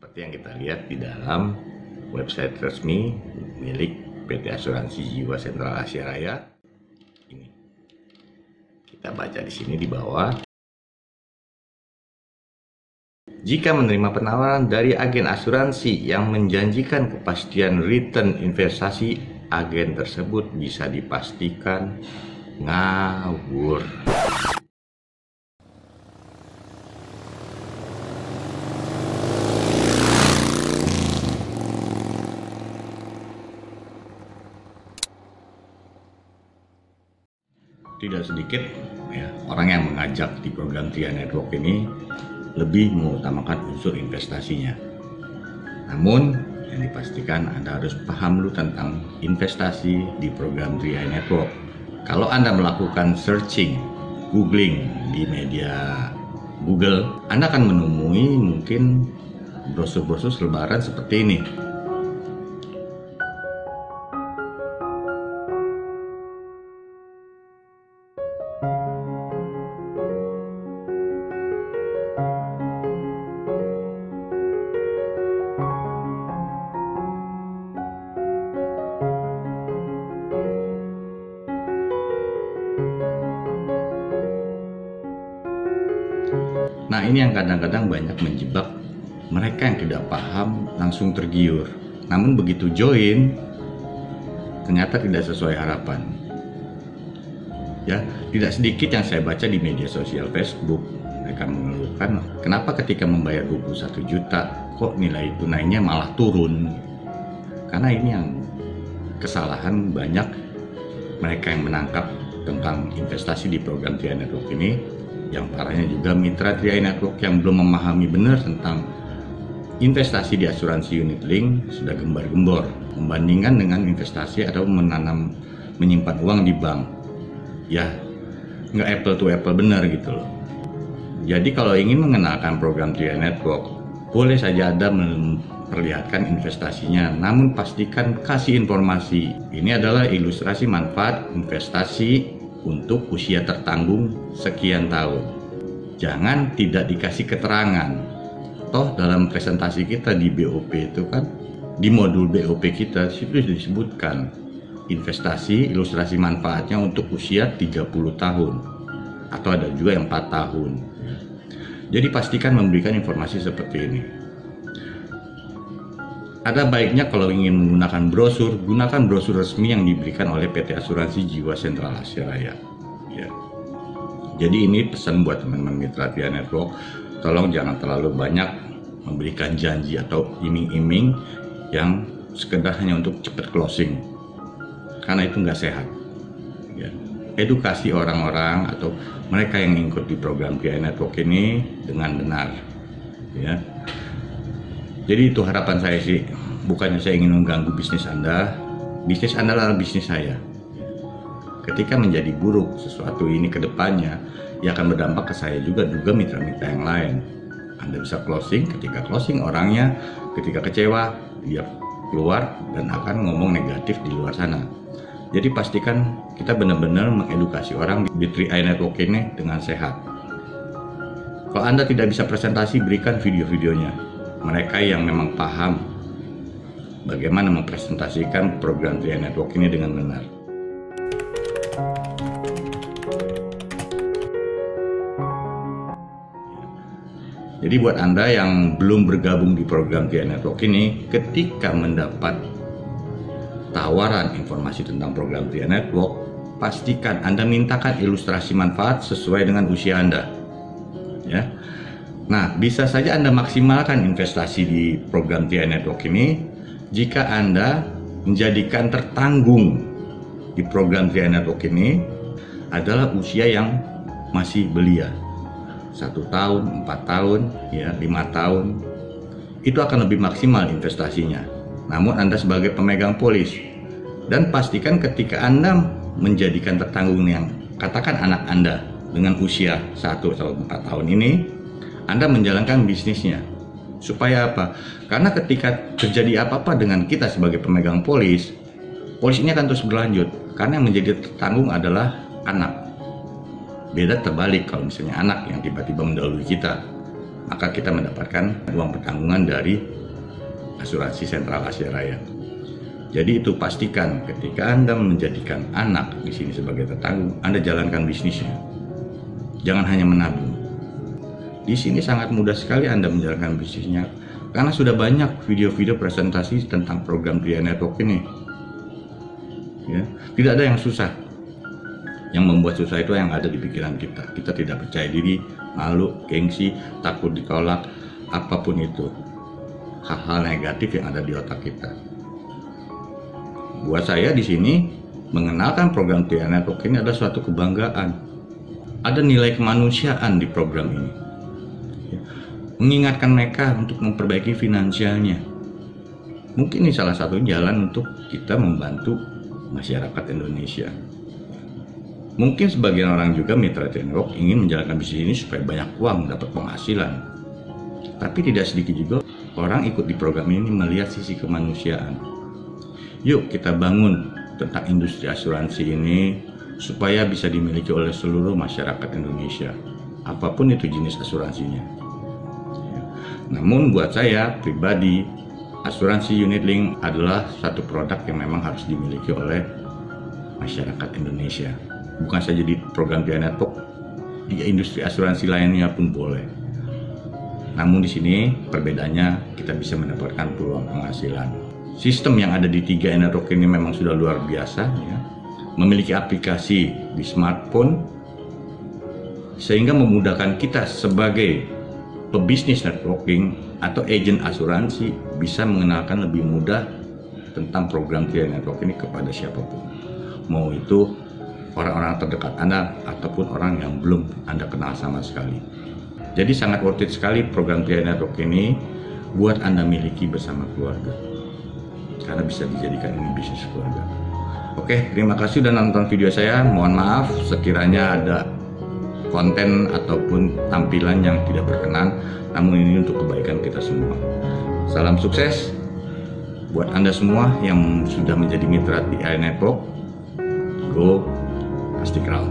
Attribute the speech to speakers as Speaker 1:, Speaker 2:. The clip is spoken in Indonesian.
Speaker 1: Seperti yang kita lihat di dalam website resmi milik PT Asuransi Jiwa Sentral Asia Raya. Ini kita baca di sini di bawah. Jika menerima penawaran dari agen asuransi yang menjanjikan kepastian return investasi, agen tersebut bisa dipastikan ngawur. Tidak sedikit orang yang mengajak di program TRIA Network ini lebih mengutamakan unsur investasinya. Namun yang dipastikan Anda harus paham dulu tentang investasi di program TRIA Network. Kalau Anda melakukan searching, googling di media Google, Anda akan menemui mungkin brosur-brosur selebaran seperti ini. Nah, ini yang kadang-kadang banyak menjebak mereka yang tidak paham, langsung tergiur. Namun begitu join, ternyata tidak sesuai harapan. Ya, tidak sedikit yang saya baca di media sosial Facebook, mereka mengeluhkan, kenapa ketika membayar 21 juta kok nilai tunainya malah turun? Karena ini yang kesalahan banyak mereka yang menangkap tentang investasi di program TRIA Network ini. Yang parahnya juga mitra TRIA Network yang belum memahami benar tentang investasi di asuransi unit link sudah gembar-gembor membandingkan dengan investasi atau menyimpan uang di bank. Ya, nggak apple to apple benar gitu loh. Jadi kalau ingin mengenalkan program TRIA Network, boleh saja Anda memperlihatkan investasinya, namun pastikan kasih informasi. Ini adalah ilustrasi manfaat investasi untuk usia tertanggung sekian tahun. Jangan tidak dikasih keterangan. Toh dalam presentasi kita di BOP itu kan, di modul BOP kita situ disebutkan investasi ilustrasi manfaatnya untuk usia 30 tahun atau ada juga yang 4 tahun. Jadi pastikan memberikan informasi seperti ini. Ada baiknya kalau ingin menggunakan brosur, gunakan brosur resmi yang diberikan oleh PT Asuransi Jiwa Sentral Asia Raya. Ya. Jadi ini pesan buat teman-teman mitra TRIA Network, tolong jangan terlalu banyak memberikan janji atau iming-iming yang sekedar hanya untuk cepat closing, karena itu nggak sehat. Ya. Edukasi orang-orang atau mereka yang ikut di program TRIA Network ini dengan benar. Ya. Jadi itu harapan saya sih, bukannya saya ingin mengganggu bisnis Anda adalah bisnis saya. Ketika menjadi buruk sesuatu ini ke depannya, ya akan berdampak ke saya juga mitra-mitra yang lain. Anda bisa closing, ketika closing orangnya ketika kecewa, dia keluar dan akan ngomong negatif di luar sana. Jadi pastikan kita benar-benar mengedukasi orang di TRIA Network ini dengan sehat. Kalau Anda tidak bisa presentasi, berikan video-videonya. Mereka yang memang paham bagaimana mempresentasikan program TRIA Network ini dengan benar. Jadi buat Anda yang belum bergabung di program TRIA Network ini, ketika mendapat tawaran informasi tentang program TRIA Network, pastikan Anda mintakan ilustrasi manfaat sesuai dengan usia Anda. Ya. Nah, bisa saja Anda maksimalkan investasi di program TRIA Network ini jika Anda menjadikan tertanggung di program TRIA Network ini adalah usia yang masih belia. 1 tahun, 4 tahun, ya, 5 tahun. Itu akan lebih maksimal investasinya. Namun Anda sebagai pemegang polis, dan pastikan ketika Anda menjadikan tertanggung yang katakan anak Anda dengan usia 1 atau 4 tahun ini, Anda menjalankan bisnisnya. Supaya apa? Karena ketika terjadi apa-apa dengan kita sebagai pemegang polis ini akan terus berlanjut. Karena yang menjadi tertanggung adalah anak. Beda terbalik kalau misalnya anak yang tiba-tiba mendahului kita. maka kita mendapatkan uang pertanggungan dari asuransi Sentral Asia Raya. Jadi itu pastikan ketika Anda menjadikan anak di sini sebagai tertanggung, Anda jalankan bisnisnya. Jangan hanya menabung. Di sini sangat mudah sekali Anda menjalankan bisnisnya karena sudah banyak video-video presentasi tentang program Tria Network ini. Ya, tidak ada yang susah. Yang membuat susah itu yang ada di pikiran kita. Kita tidak percaya diri, malu, gengsi, takut ditolak, apapun itu. Hal-hal negatif yang ada di otak kita. Buat saya di sini mengenalkan program Tria Network ini adalah suatu kebanggaan. Ada nilai kemanusiaan di program ini. Mengingatkan mereka untuk memperbaiki finansialnya. Mungkin ini salah satu jalan untuk kita membantu masyarakat Indonesia. Mungkin sebagian orang juga mitra Tria Network ingin menjalankan bisnis ini supaya banyak uang, dapat penghasilan. Tapi tidak sedikit juga orang ikut di program ini melihat sisi kemanusiaan. Yuk kita bangun tentang industri asuransi ini supaya bisa dimiliki oleh seluruh masyarakat Indonesia, apapun itu jenis asuransinya. Namun buat saya pribadi, asuransi unit link adalah satu produk yang memang harus dimiliki oleh masyarakat Indonesia. Bukan saja di program Tria Network, di industri asuransi lainnya pun boleh. Namun di sini perbedaannya kita bisa mendapatkan peluang penghasilan. Sistem yang ada di 3 network ini memang sudah luar biasa, ya. Memiliki aplikasi di smartphone sehingga memudahkan kita sebagai pebisnis networking atau agen asuransi bisa mengenalkan lebih mudah tentang program Tria Network ini kepada siapapun. Mau itu orang-orang terdekat Anda ataupun orang yang belum Anda kenal sama sekali. Jadi sangat worth it sekali program Tria Network ini buat Anda miliki bersama keluarga. Karena bisa dijadikan ini bisnis keluarga. Oke, terima kasih sudah nonton video saya. Mohon maaf sekiranya ada konten ataupun tampilan yang tidak berkenan, namun ini untuk kebaikan kita semua. Salam sukses buat Anda semua yang sudah menjadi mitra Tria Network. Go Pasti Crown.